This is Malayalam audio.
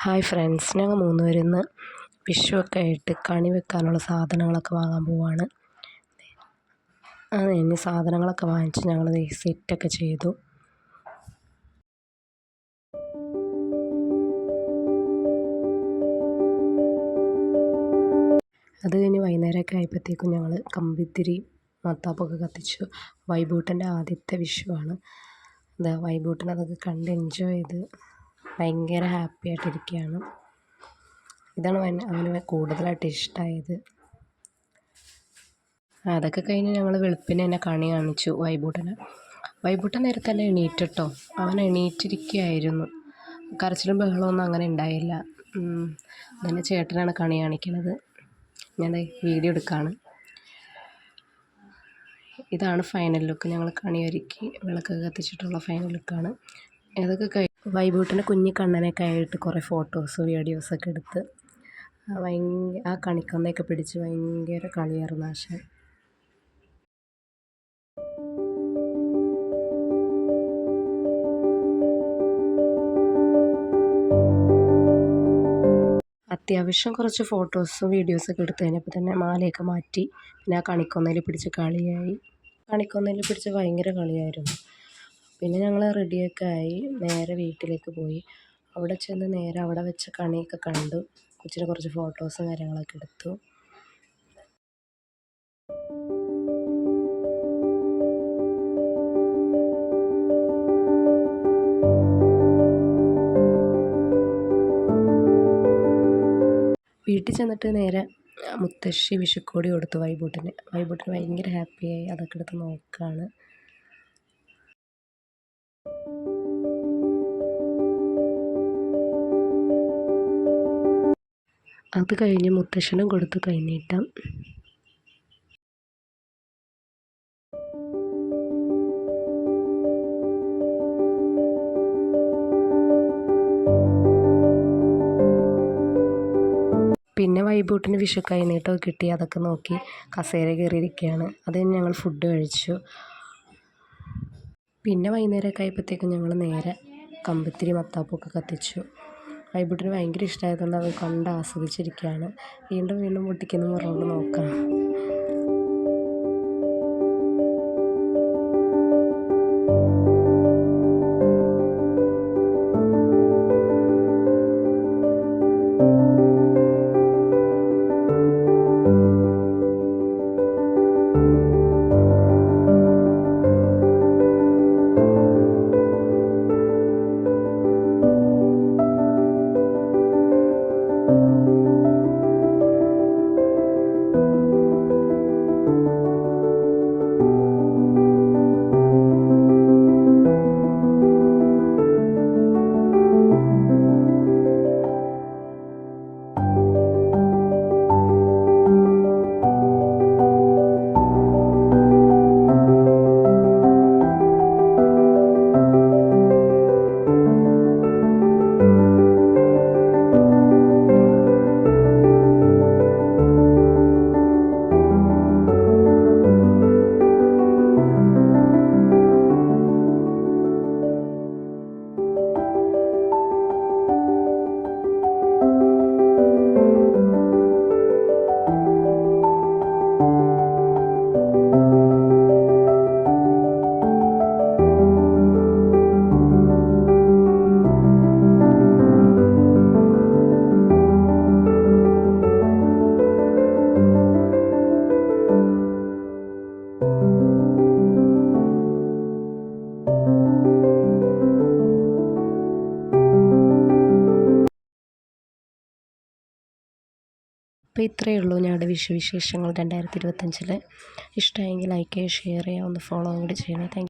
ഹായ് ഫ്രണ്ട്സ്, ഞങ്ങൾ 3 പേരും ഇന്ന് വിഷുവൊക്കെ ആയിട്ട് കണി വെക്കാനുള്ള സാധനങ്ങളൊക്കെ വാങ്ങാൻ പോവാണ്. ഇനി സാധനങ്ങളൊക്കെ വാങ്ങിച്ച് ഞങ്ങൾ സെറ്റൊക്കെ ചെയ്തു. അത് കഴിഞ്ഞ് വൈകുന്നേരമൊക്കെ ആയപ്പോഴത്തേക്കും ഞങ്ങൾ കമ്പിത്തിരി മത്താപ്പൊക്കെ കത്തിച്ചു. വൈബൂട്ടൻ്റെ ആദ്യത്തെ വിഷുവാണ്. വൈബൂട്ടൻ അതൊക്കെ കണ്ട് എൻജോയ് ചെയ്ത് ഭയങ്കര ഹാപ്പി ആയിട്ടിരിക്കുകയാണ്. ഇതാണ് അവന് കൂടുതലായിട്ട് ഇഷ്ടമായത്. അതൊക്കെ കഴിഞ്ഞ് ഞങ്ങൾ വെളുപ്പിന് തന്നെ കണി കാണിച്ചു വൈബൂട്ടൻ നേരത്തെ തന്നെ എണീറ്റിട്ടോ. അവൻ എണീറ്റിരിക്കുകയായിരുന്നു. കരച്ചിലും ബഹളമൊന്നും അങ്ങനെ ഉണ്ടായില്ല. പിന്നെ ചേട്ടനാണ് കണി കാണിക്കുന്നത്. ഞാൻ വീഡിയോ എടുക്കുകയാണ്. ഇതാണ് ഫൈനൽ ലുക്ക്. ഞങ്ങൾ കണി ഒരുക്കി വിളക്കൊക്കെ കത്തിച്ചിട്ടുള്ള ഫൈനൽ ലുക്കാണ്. ഇതൊക്കെ വൈബൂട്ടിൻ്റെ കുഞ്ഞി കണ്ണനൊക്കെ ആയിട്ട് കുറേ ഫോട്ടോസ് വീഡിയോസൊക്കെ എടുത്ത് ആ കണിക്കൊന്നയൊക്കെ പിടിച്ച് ഭയങ്കര കളിയായിരുന്നു ആശാൻ. അത്യാവശ്യം കുറച്ച് ഫോട്ടോസും വീഡിയോസൊക്കെ എടുത്ത് കഴിഞ്ഞപ്പോൾ തന്നെ മാലയൊക്കെ മാറ്റി. പിന്നെ ആ കണിക്കൊന്നയിൽ പിടിച്ച് കളിയായി. കണിക്കൊന്നയിൽ പിടിച്ച് ഭയങ്കര കളിയായിരുന്നു. പിന്നെ ഞങ്ങൾ റെഡിയൊക്കെ ആയി നേരെ വീട്ടിലേക്ക് പോയി. അവിടെ ചെന്ന് നേരെ അവിടെ വെച്ച കണിയൊക്കെ കണ്ടു. കൊച്ചിന് കുറച്ച് ഫോട്ടോസും കാര്യങ്ങളൊക്കെ എടുത്തു. വീട്ടിൽ ചെന്നിട്ട് നേരെ മുത്തശ്ശി വിഷുക്കോടി കൊടുത്തു വൈബൂട്ടിന് ഭയങ്കര ഹാപ്പിയായി. അതൊക്കെ എടുത്ത് നോക്കുകയാണ്. അത് കഴിഞ്ഞ് മുത്തശ്ശനും കൊടുത്തു കൈനീട്ടം. പിന്നെ വൈബൂട്ടിന് വിഷു കൈനീട്ടമൊക്കെ കിട്ടി. അതൊക്കെ നോക്കി കസേര കയറിയിരിക്കുകയാണ്. അത് കഴിഞ്ഞ് ഞങ്ങൾ ഫുഡ് കഴിച്ചു. പിന്നെ വൈകുന്നേരമൊക്കെ ആയപ്പോഴത്തേക്കും ഞങ്ങൾ നേരെ കമ്പിത്തിരി മത്താപ്പൊക്കെ കത്തിച്ചു. വൈബൂട്ടിന് ഭയങ്കര ഇഷ്ടമായതുകൊണ്ട് അത് കണ്ട് ആസ്വദിച്ചിരിക്കുകയാണ്. വീണ്ടും വീണ്ടും പൊട്ടിക്കുന്നു പറഞ്ഞുകൊണ്ട് നോക്കാം. അപ്പോൾ ഇത്രയേ ഉള്ളൂ ഞങ്ങളുടെ വിഷുവിശേഷങ്ങൾ 2025. ഇഷ്ടമായെങ്കിൽ ലൈക്ക് ചെയ്യുക, ഷെയർ ചെയ്യുക, ഒന്ന് ഫോളോ കൂടി ചെയ്യണേ. Thank you.